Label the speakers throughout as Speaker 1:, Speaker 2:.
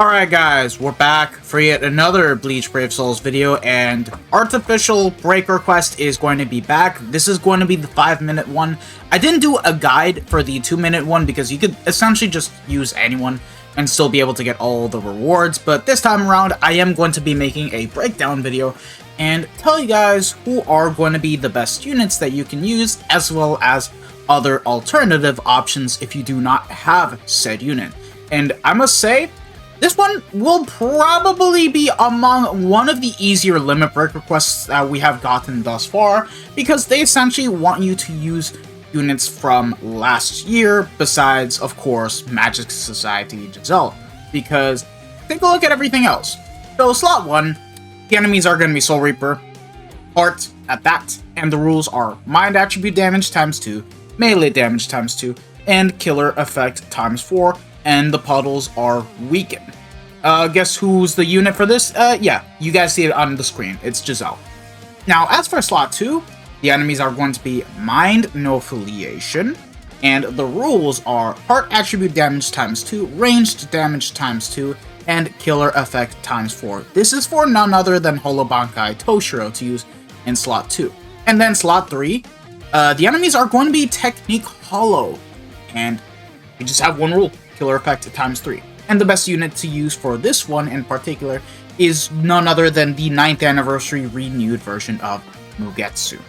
Speaker 1: Alright guys, we're back for yet another Bleach Brave Souls video, and Artificial Break Request is going to be back. This is going to be the 5-minute one. I didn't do a guide for the 2-minute one because you could essentially just use anyone and still be able to get all the rewards, but this time around I am going to be making a breakdown video and tell you guys who are going to be the best units that you can use, as well as other alternative options if you do not have said unit. And I must say, this one will probably be among one of the easier limit break requests that we have gotten thus far, because they essentially want you to use units from last year, besides, of course, Magic Society Giselle, because take a look at everything else. So slot 1, the enemies are going to be Soul Reaper, Heart at that, and the rules are Mind Attribute Damage times 2, Melee Damage times 2, and Killer Effect times 4, and the puddles are Weaken. Guess who's the unit for this? Yeah, you guys see it on the screen. It's Giselle. Now, as for slot 2, the enemies are going to be Mind, No Affiliation, and the rules are Heart Attribute Damage times 2, Ranged Damage times 2, and Killer Effect times 4. This is for none other than Holobankai Toshiro to use in slot 2. And then slot 3, the enemies are going to be Technique Hollow, and you just have one rule, Killer Effect times 3. And the best unit to use for this one in particular is none other than the 9th anniversary renewed version of Mugetsu.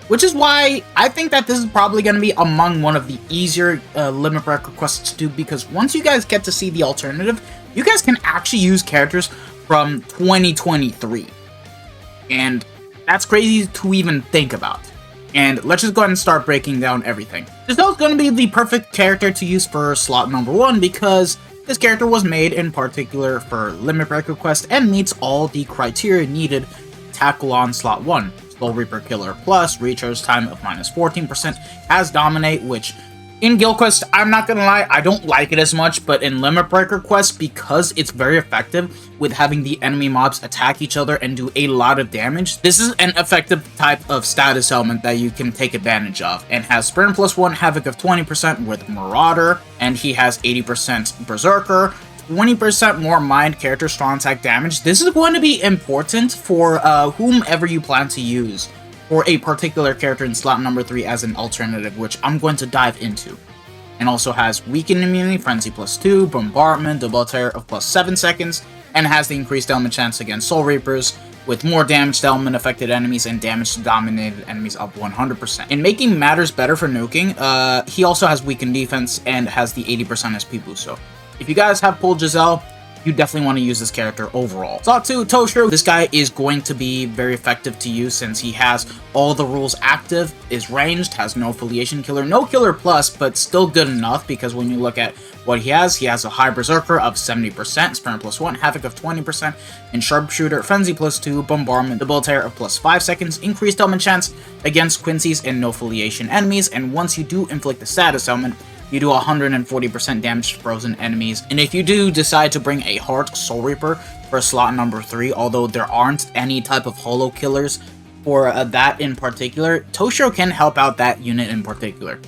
Speaker 1: Which is why I think that this is probably going to be among one of the easier limit break requests to do, because once you guys get to see the alternative, you guys can actually use characters from 2023. And that's crazy to even think about. And let's just go ahead and start breaking down everything. Giselle's going to be the perfect character to use for slot number 1 because this character was made in particular for limit break request and meets all the criteria needed to tackle on slot 1. Soul Reaper Killer Plus, recharge time of minus 14%, has Dominate, which in Guild Quest, I'm not gonna lie, I don't like it as much, but in Limit Breaker Quest, because it's very effective with having the enemy mobs attack each other and do a lot of damage, this is an effective type of status element that you can take advantage of, and has Sprint plus 1, Havoc of 20% with Marauder, and he has 80% Berserker, 20% more Mind character strong attack damage. This is going to be important for whomever you plan to use for a particular character in slot number 3 as an alternative, which I'm going to dive into. And also has Weakened Immunity, Frenzy plus 2, Bombardment, Double Tear of plus 7 seconds, and has the increased element chance against Soul Reapers, with more damage to element affected enemies and damage to dominated enemies up 100%. In making matters better for nuking, he also has Weakened Defense and has the 80% SP boost, so if you guys have pulled Giselle, you definitely want to use this character overall. Slot 2, Toshiro. This guy is going to be very effective to use since he has all the rules active, is ranged, has no affiliation killer, no killer plus, but still good enough because when you look at what he has a high Berserker of 70%, Sprint plus 1, Havoc of 20%, and Sharpshooter, Frenzy plus 2, Bombardment, Double Tear of plus 5 seconds, increased element chance against Quincy's and no affiliation enemies, and once you do inflict the status element, you do 140% damage to frozen enemies. And if you do decide to bring a Heart Soul Reaper for slot number 3, although there aren't any type of holo killers for that in particular, Toshiro can help out that unit in particular.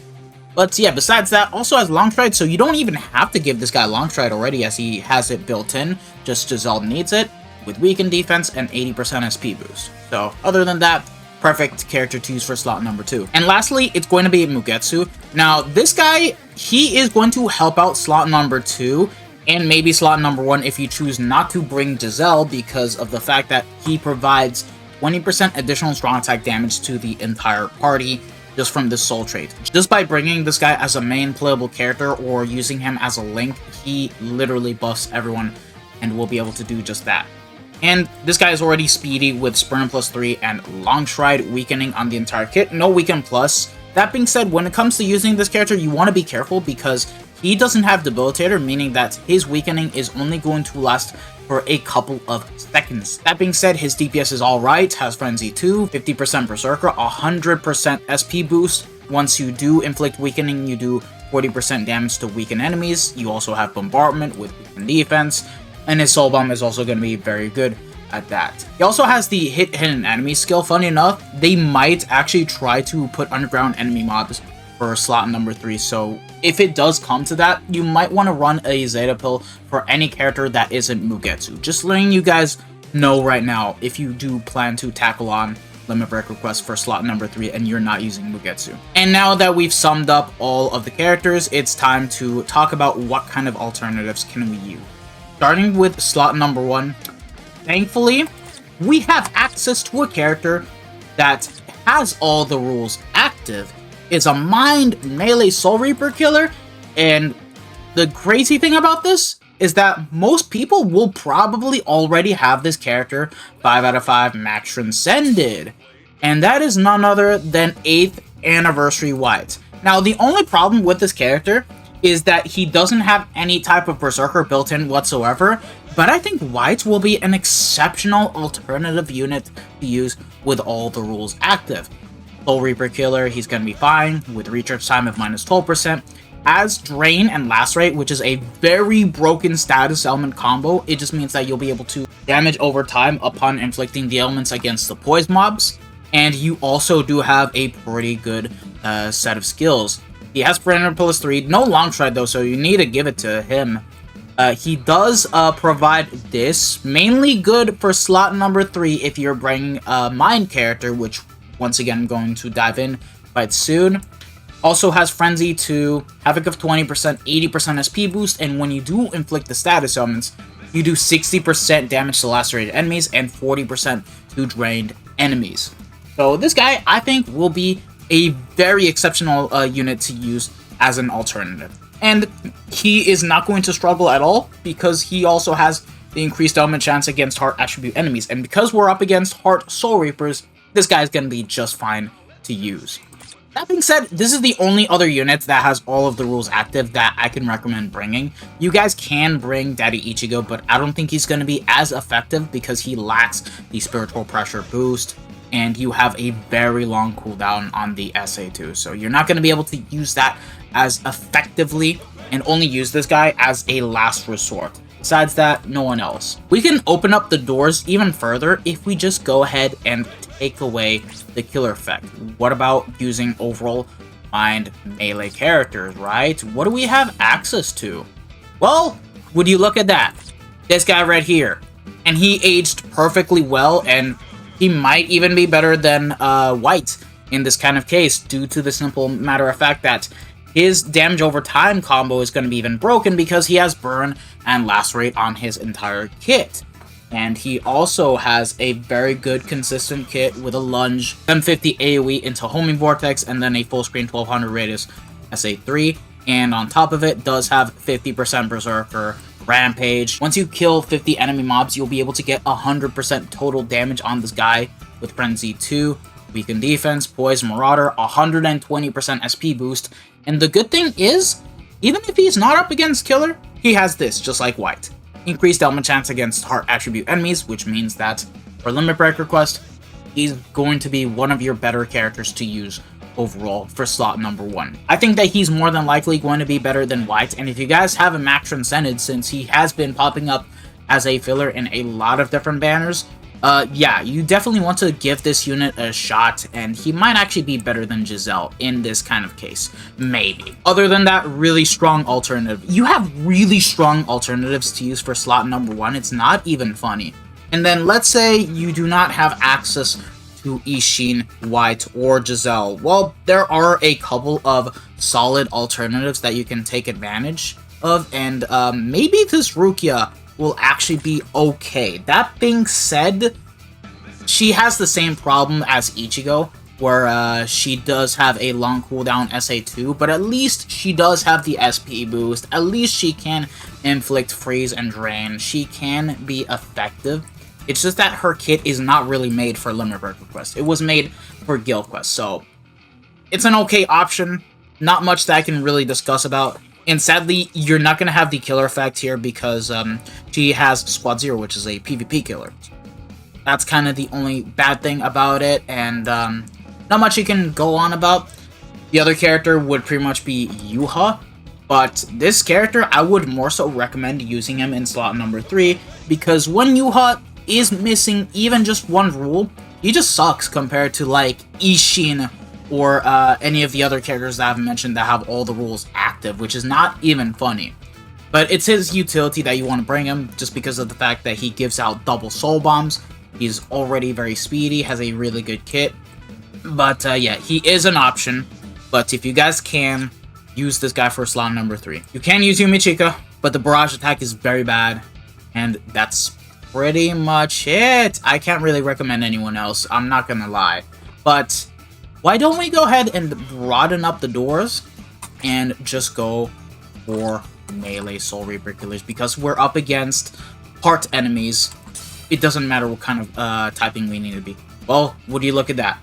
Speaker 1: But yeah, besides that, also has Long Stride, so you don't even have to give this guy Long Stride already as he has it built in, just Giselle needs it, with Weakened Defense and 80% SP boost. So other than that, perfect character to use for slot number 2. And lastly, it's going to be Mugetsu. Now, this guy, he is going to help out slot number 2 and maybe slot number 1 if you choose not to bring Giselle, because of the fact that he provides 20% additional strong attack damage to the entire party just from this soul trait. Just by bringing this guy as a main playable character or using him as a link, he literally buffs everyone and will be able to do just that. And this guy is already speedy with Sprint plus 3 and Long Stride weakening on the entire kit. No Weaken plus. That being said, when it comes to using this character, you want to be careful because he doesn't have Debilitator, meaning that his weakening is only going to last for a couple of seconds. That being said, his DPS is alright, has Frenzy 2, 50% Berserker, 100% SP boost. Once you do inflict weakening, you do 40% damage to weakened enemies. You also have Bombardment with Weakened Defense, and his Soul Bomb is also going to be very good at that. He also has the hit hidden enemy skill. Funny enough, they might actually try to put underground enemy mobs for slot number 3, so if it does come to that, you might want to run a Zeta Pill for any character that isn't Mugetsu. Just letting you guys know right now, if you do plan to tackle on Limit Break Request for slot number 3 and you're not using Mugetsu. And now that we've summed up all of the characters, it's time to talk about what kind of alternatives can we use. Starting with slot number 1, thankfully, we have access to a character that has all the rules active. It's a Mind Melee Soul Reaper killer, and the crazy thing about this is that most people will probably already have this character 5 out of 5 max transcended, and that is none other than 8th Anniversary White. Now, the only problem with this character is that he doesn't have any type of Berserker built in whatsoever, but I think White will be an exceptional alternative unit to use with all the rules active. Soul Reaper killer, he's going to be fine with recharge time of minus 12%. As Drain and Lacerate, which is a very broken status element combo, it just means that you'll be able to damage over time upon inflicting the elements against the poise mobs. And you also do have a pretty good set of skills. He has Perimeter plus 3, no Long Stride though, so you need to give it to him. He does provide this, mainly good for slot number 3 if you're bringing a Mind character, which once again I'm going to dive in quite soon. Also has Frenzy to Havoc of 20%, 80% SP boost, and when you do inflict the status elements, you do 60% damage to lacerated enemies and 40% to drained enemies. So this guy, I think, will be a very exceptional unit to use as an alternative. And he is not going to struggle at all because he also has the increased element chance against Heart attribute enemies. And because we're up against Heart Soul Reapers, this guy's going to be just fine to use. That being said, this is the only other unit that has all of the rules active that I can recommend bringing. You guys can bring Daddy Ichigo, but I don't think he's going to be as effective because he lacks the Spiritual Pressure boost, and you have a very long cooldown on the SA2, so you're not going to be able to use that as effectively and only use this guy as a last resort. Besides that, no one else. We can open up the doors even further if we just go ahead and take away the killer effect. What about using overall Mind Melee characters, right? What do we have access to? Well, would you look at that? This guy right here. And he aged perfectly well, and he might even be better than White in this kind of case, due to the simple matter of fact that his damage over time combo is going to be even broken because he has Burn and Lacerate on his entire kit. And he also has a very good consistent kit with a lunge, 750 AoE into Homing Vortex, and then a full screen 1200 radius SA3. And on top of it, does have 50% Berserker Rampage. Once you kill 50 enemy mobs, you'll be able to get 100% total damage on this guy with Frenzy 2, Weaken Defense, Poise, Marauder, 120% SP boost. And the good thing is, even if he's not up against Killer, he has this, just like White. Increased element chance against Heart attribute enemies, which means that for Limit Break Request, he's going to be one of your better characters to use overall for slot number 1. I think that he's more than likely going to be better than White, and if you guys have a max transcended, since he has been popping up as a filler in a lot of different banners, yeah, you definitely want to give this unit a shot, and he might actually be better than Giselle in this kind of case. Maybe. Other than that, really strong alternative. You have really strong alternatives to use for slot number 1. It's not even funny. And then let's say you do not have access to Ishin, White, or Giselle. Well, there are a couple of solid alternatives that you can take advantage of, and maybe this Rukia will actually be okay. That being said, she has the same problem as Ichigo, where she does have a long cooldown SA2, but at least she does have the SP boost. At least she can inflict freeze and drain. She can be effective. It's just that her kit is not really made for Limit Break Request. It was made for Guild Quest, so it's an okay option. Not much that I can really discuss about. And sadly, you're not going to have the killer effect here because she has Squad 0, which is a PvP killer. That's kind of the only bad thing about it, and not much you can go on about. The other character would pretty much be Yuha, but this character, I would more so recommend using him in slot number 3, because when Yuha is missing even just one rule, he just sucks compared to like Ishin or any of the other characters that I've mentioned that have all the rules active, which is not even funny. But it's his utility that you want to bring him, just because of the fact that he gives out double soul bombs. He's already very speedy, has a really good kit. But yeah, he is an option. But if you guys can, use this guy for slot number 3. You can use Yumichika, but the barrage attack is very bad. And that's pretty much it. I can't really recommend anyone else, I'm not gonna lie. But why don't we go ahead and broaden up the doors and just go for melee Soul Reaper killers, because we're up against heart enemies. It doesn't matter what kind of typing we need to be. Well, would you look at that?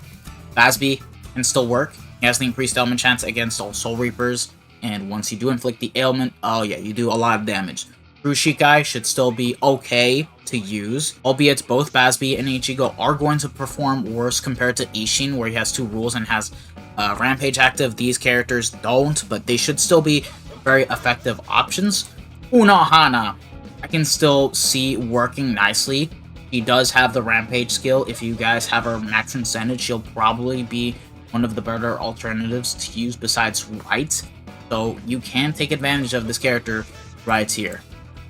Speaker 1: Basby can still work. He has the increased ailment chance against all Soul Reapers, and once you do inflict the ailment, oh yeah, you do a lot of damage. Rushikai should still be okay to use, albeit both Basby and Ichigo are going to perform worse compared to Ishin, where he has 2 rules and has Rampage active. These characters don't, but they should still be very effective options. Unohana, I can still see working nicely. He does have the Rampage skill. If you guys have her max incentive, she'll probably be one of the better alternatives to use besides Right. So you can take advantage of this character right here.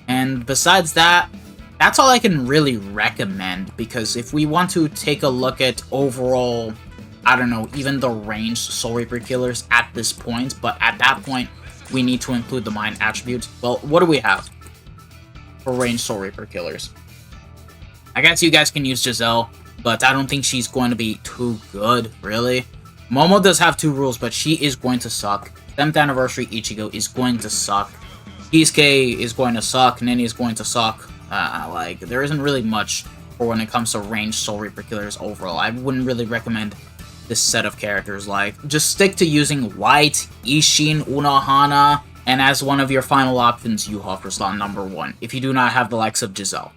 Speaker 1: And besides that, that's all I can really recommend, because if we want to take a look at overall, I don't know, even the ranged Soul Reaper killers at this point, but at that point, we need to include the Mind attribute. Well, what do we have for ranged Soul Reaper killers? I guess you guys can use Giselle, but I don't think she's going to be too good, really. Momo does have 2 rules, but she is going to suck. 7th Anniversary Ichigo is going to suck. Kisuke is going to suck. Nini is going to suck. Like, there isn't really much for when it comes to ranged Soul Reaper killers overall. I wouldn't really recommend this set of characters. Like, just stick to using White, Ishin, Unohana, and as one of your final options, Yuha for slot number 1, if you do not have the likes of Giselle.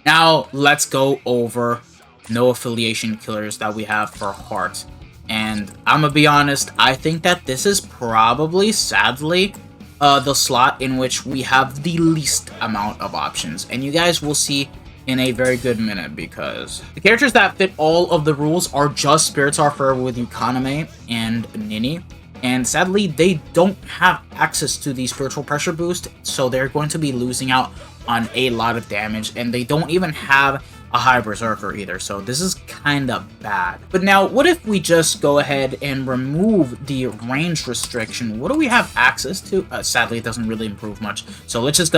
Speaker 1: Now, let's go over no affiliation killers that we have for Heart. And I'm gonna be honest, I think that this is probably, sadly, the slot in which we have the least amount of options. And you guys will see in a very good minute, because the characters that fit all of the rules are just Spirits Are Forever with Yukaname and Nini. And sadly, they don't have access to the Spiritual Pressure boost, so they're going to be losing out on a lot of damage, and they don't even have a high Berserker either, so this is kind of bad. But now, what if we just go ahead and remove the range restriction? What do we have access to? Sadly, it doesn't really improve much, so let's just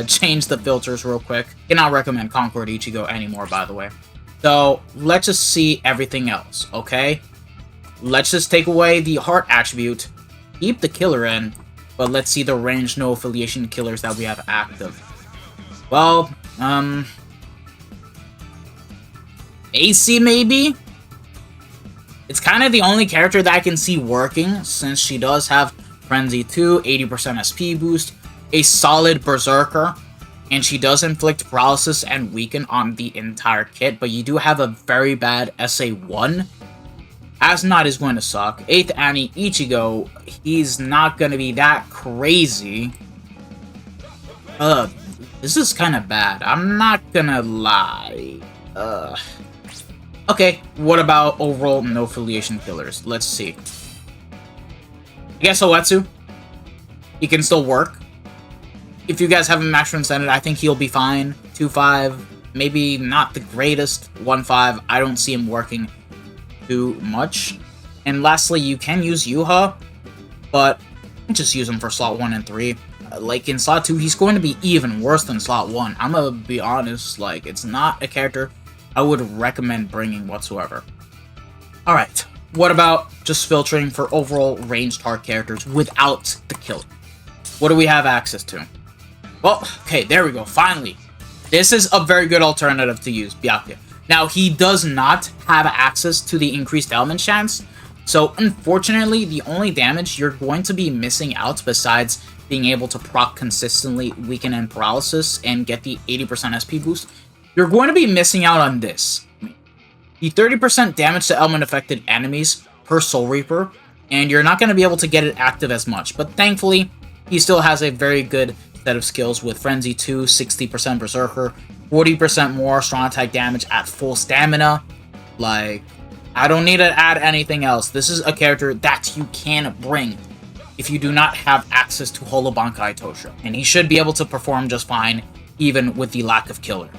Speaker 1: change the filters real quick. Cannot recommend Concord Ichigo anymore, by the way. So, let's just see everything else, okay? Let's just take away the Heart attribute, keep the Killer in, but let's see the range no affiliation killers that we have active. Well, AC maybe? It's kind of the only character that I can see working, since she does have Frenzy 2, 80% SP boost, a solid Berserker, and she does inflict paralysis and weaken on the entire kit, but you do have a very bad SA1. As Not is going to suck. 8th Annie Ichigo, he's not going to be that crazy. This is kind of bad. I'm not gonna lie. Okay, what about overall no affiliation killers? Let's see. I guess Oetsu. He can still work. If you guys have him max incentive, I think he'll be fine. 2-5, maybe not the greatest. 1-5, I don't see him working too much. And lastly, you can use Yuha, but just use him for slot 1 and 3. Like, in slot 2, he's going to be even worse than slot 1. I'm gonna be honest, like, it's not a character I would recommend bringing whatsoever. Alright, what about just filtering for overall ranged heart characters without the killer? What do we have access to? Well, okay, there we go, finally. This is a very good alternative to use, Byakuya. Now, he does not have access to the increased element chance, so unfortunately, the only damage you're going to be missing out, besides being able to proc consistently, weaken and paralysis, and get the 80% SP boost, you're going to be missing out on this. The 30% damage to element affected enemies per Soul Reaper, and you're not going to be able to get it active as much, but thankfully, he still has a very good set of skills with Frenzy 2, 60% Berserker, 40% more strong attack damage at full stamina. Like, I don't need to add anything else. This is a character that you can bring if you do not have access to Holo Bankai Tosho. And he should be able to perform just fine, even with the lack of killer.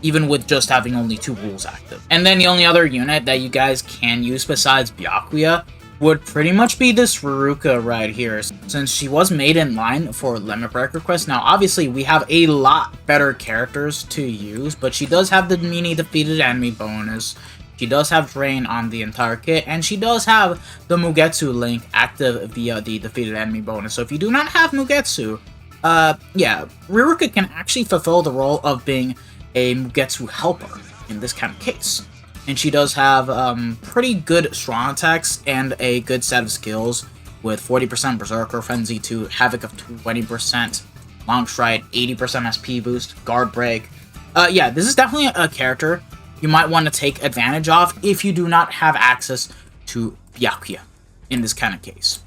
Speaker 1: Even with just having only 2 rules active. And then the only other unit that you guys can use besides Byakuya would pretty much be this Ruruka right here, since she was made in line for Limit Breaker Quest. Now, obviously, we have a lot better characters to use, but she does have the mini defeated enemy bonus, she does have Drain on the entire kit, and she does have the Mugetsu link active via the defeated enemy bonus. So if you do not have Mugetsu, yeah, Ruruka can actually fulfill the role of being a Mugetsu helper in this kind of case. And she does have pretty good strong attacks and a good set of skills with 40% Berserker Frenzy to Havoc of 20%, Long Stride, 80% SP boost, Guard Break. Yeah, this is definitely a character you might want to take advantage of if you do not have access to Byakuya in this kind of case.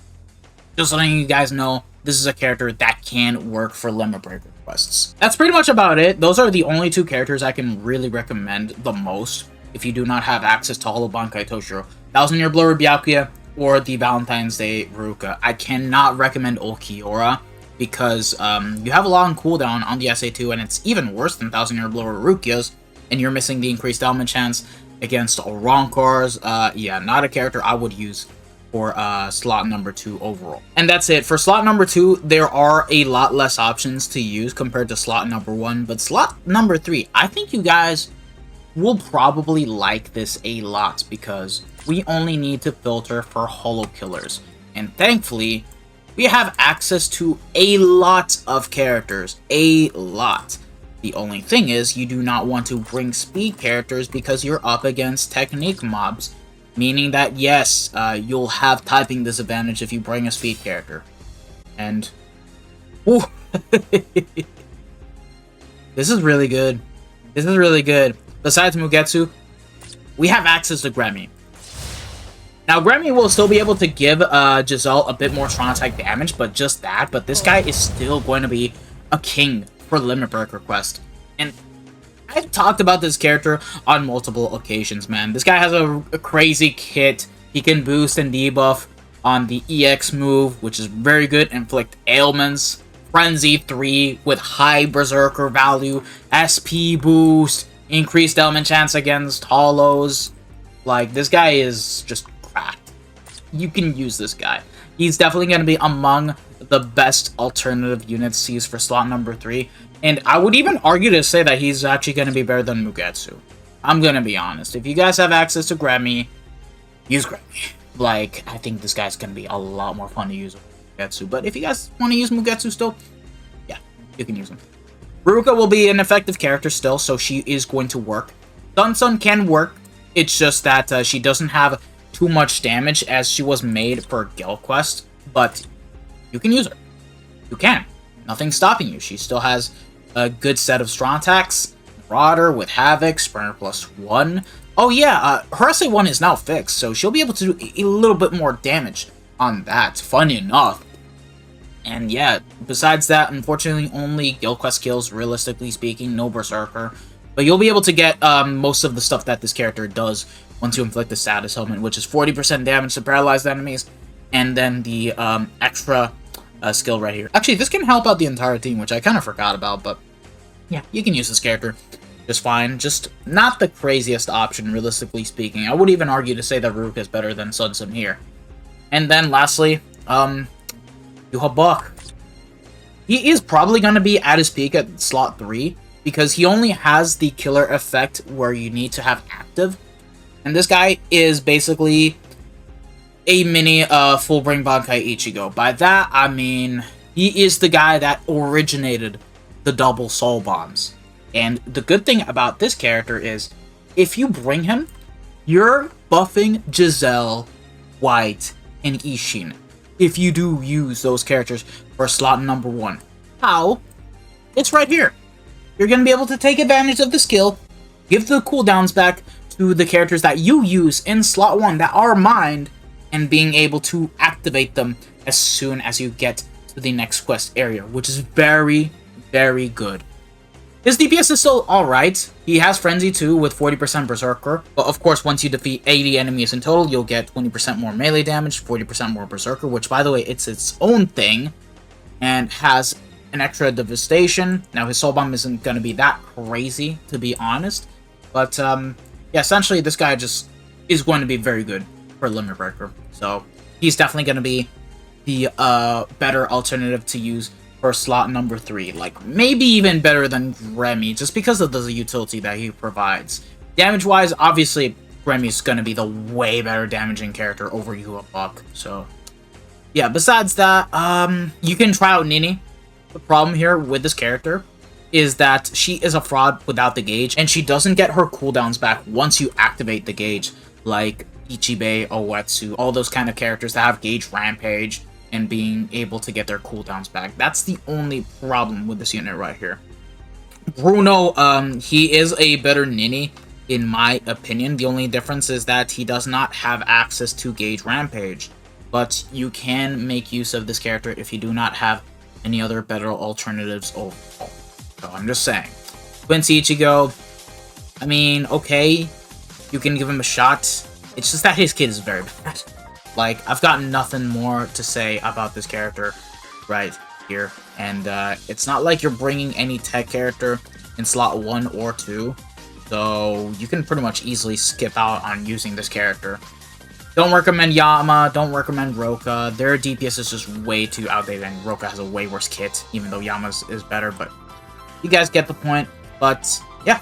Speaker 1: Just letting you guys know, this is a character that can work for Limit Breaker quests. That's pretty much about it. Those are the only 2 characters I can really recommend the most if you do not have access to Holo Bankai Toshiro. 1000 Year Blower Byakuya or the Valentine's Day Ruruka. I cannot recommend Ulquiorra because you have a long cooldown on the SA2 and it's even worse than 1000 Year Blower Rukia's, and you're missing the increased element chance against Ronkars. Yeah, not a character I would use for slot number 2 overall. And that's it. For slot number 2, there are a lot less options to use compared to slot number 1, but slot number 3, I think you guys will probably like this a lot because we only need to filter for holo killers. And thankfully, we have access to a lot of characters. A lot. The only thing is, you do not want to bring speed characters because you're up against technique mobs. Meaning that, yes, you'll have typing disadvantage if you bring a speed character. And... Ooh. This is really good. This is really good. Besides Mugetsu, we have access to Gremmy. Now, Gremmy will still be able to give Giselle a bit more strong attack damage, but just that. But this guy is still going to be a king for Limit Breaker Quest. And I've talked about this character on multiple occasions, man. This guy has a crazy kit. He can boost and debuff on the EX move, which is very good. Inflict ailments. Frenzy 3 with high Berserker value. SP boost. Increased element chance against holos. Like, this guy is just cracked. You can use this guy. He's definitely going to be among the best alternative units to use for slot number 3. And I would even argue to say that he's actually going to be better than Mugetsu. I'm going to be honest. If you guys have access to Gremmy, use Gremmy. Like, I think this guy's going to be a lot more fun to use with Mugetsu. But if you guys want to use Mugetsu still, yeah, you can use him. Ruruka will be an effective character still, so she is going to work. Sun can work. It's just that she doesn't have too much damage as she was made for Gale Quest. But you can use her. You can. Nothing's stopping you. She still has a good set of strong attacks. Marauder with Havoc, Sprinter +1. Oh yeah, her SA1 is now fixed, so she'll be able to do a little bit more damage on that, funny enough. And yeah, besides that, unfortunately, only Guild Quest kills, realistically speaking, no Berserker. But you'll be able to get most of the stuff that this character does once you inflict the status element, which is 40% damage to paralyzed enemies, and then the extra skill right here. Actually, this can help out the entire team, which I kind of forgot about, but yeah, you can use this character just fine. Just not the craziest option, realistically speaking. I would even argue to say that Ruruka is better than Sun here. And then lastly, Yuha. He is probably going to be at his peak at slot 3, because he only has the killer effect where you need to have active. And this guy is basically a mini full bring Bankai Ichigo. By that, I mean, he is the guy that originated the double soul bombs. And the good thing about this character is, if you bring him, you're buffing Giselle, White, and Ishin. If you do use those characters for slot number 1. How? It's right here. You're going to be able to take advantage of the skill, give the cooldowns back to the characters that you use in slot 1 that are mined, and being able to activate them as soon as you get to the next quest area, which is very, very good. His DPS is still alright. He has Frenzy too with 40% Berserker. But of course, once you defeat 80 enemies in total, you'll get 20% more melee damage, 40% more Berserker, which by the way, it's its own thing. And has an extra devastation. Now his Soul Bomb isn't going to be that crazy, to be honest. But yeah, essentially this guy just is going to be very good for Limit Breaker. So he's definitely going to be the better alternative to use for slot number 3. Like, maybe even better than Remy, just because of the utility that he provides. Damage-wise, obviously, Remy's gonna be the way better damaging character over you a buck. So, yeah, besides that, you can try out Nini. The problem here with this character is that she is a fraud without the gauge, and she doesn't get her cooldowns back once you activate the gauge, like Ichibei, Oetsu, all those kind of characters that have gauge rampage, and being able to get their cooldowns back. That's the only problem with this unit right here. Bruno, he is a better Nini, in my opinion. The only difference is that he does not have access to gauge rampage. But you can make use of this character if you do not have any other better alternatives overall. So I'm just saying. Quincy Ichigo, I mean, okay, you can give him a shot. It's just that his kid is very bad. Like, I've got nothing more to say about this character right here. And it's not like you're bringing any tech character in slot 1 or 2. So you can pretty much easily skip out on using this character. Don't recommend Yama, don't recommend Roka. Their DPS is just way too outdated, and Roka has a way worse kit, even though Yama's is better. But you guys get the point. But yeah,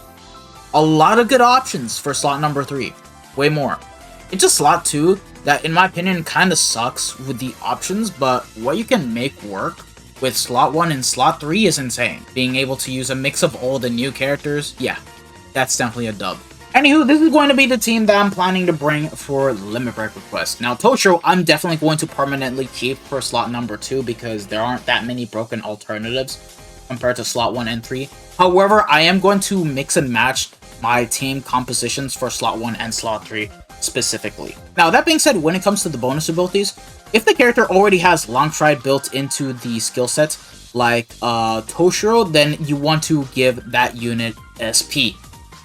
Speaker 1: a lot of good options for slot number 3. Way more. It's just slot 2 that, in my opinion, kind of sucks with the options, but what you can make work with slot 1 and slot 3 is insane. Being able to use a mix of all the new characters, yeah, that's definitely a dub. Anywho, this is going to be the team that I'm planning to bring for Limit Break Request. Now, Toshiro, I'm definitely going to permanently keep for slot number 2 because there aren't that many broken alternatives compared to slot 1 and 3. However, I am going to mix and match my team compositions for slot 1 and slot 3 specifically. Now, that being said, when it comes to the bonus abilities, if the character already has Long Stride built into the skill set, like Toshiro, then you want to give that unit SP,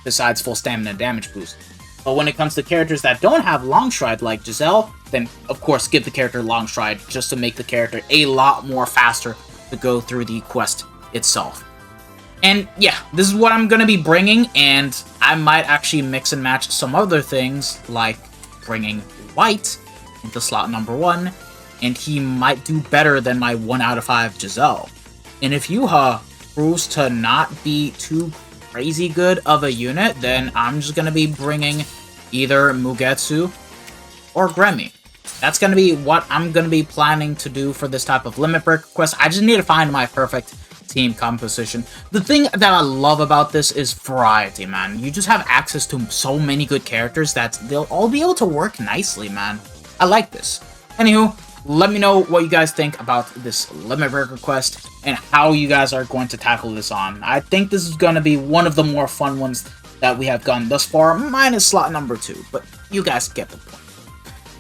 Speaker 1: besides full stamina damage boost. But when it comes to characters that don't have Long Stride, like Giselle, then of course give the character Long Stride, just to make the character a lot more faster to go through the quest itself. And yeah, this is what I'm going to be bringing, and I might actually mix and match some other things, like bringing White into slot number 1, and he might do better than my 1 out of 5 Giselle. And if Yuha proves to not be too crazy good of a unit, then I'm just going to be bringing either Mugetsu or Gremmy. That's going to be what I'm going to be planning to do for this type of Limit Break quest. I just need to find my perfect team composition. The thing that I love about this is variety, man. You just have access to so many good characters that they'll all be able to work nicely, man. I like this. Anywho, let me know what you guys think about this Limit Break quest and how you guys are going to tackle this on. I think this is going to be one of the more fun ones that we have gone thus far, minus slot number 2, but you guys get the point.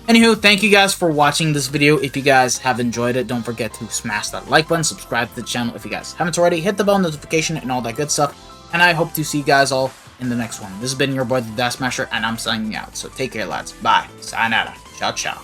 Speaker 1: Anywho, thank you guys for watching this video. If you guys have enjoyed it, don't forget to smash that like button, subscribe to the channel if you guys haven't already, hit the bell notification and all that good stuff, and I hope to see you guys all in the next one. This has been your boy, the Dash Smasher, and I'm signing out, so take care, lads. Bye. Sayonara. Ciao, ciao.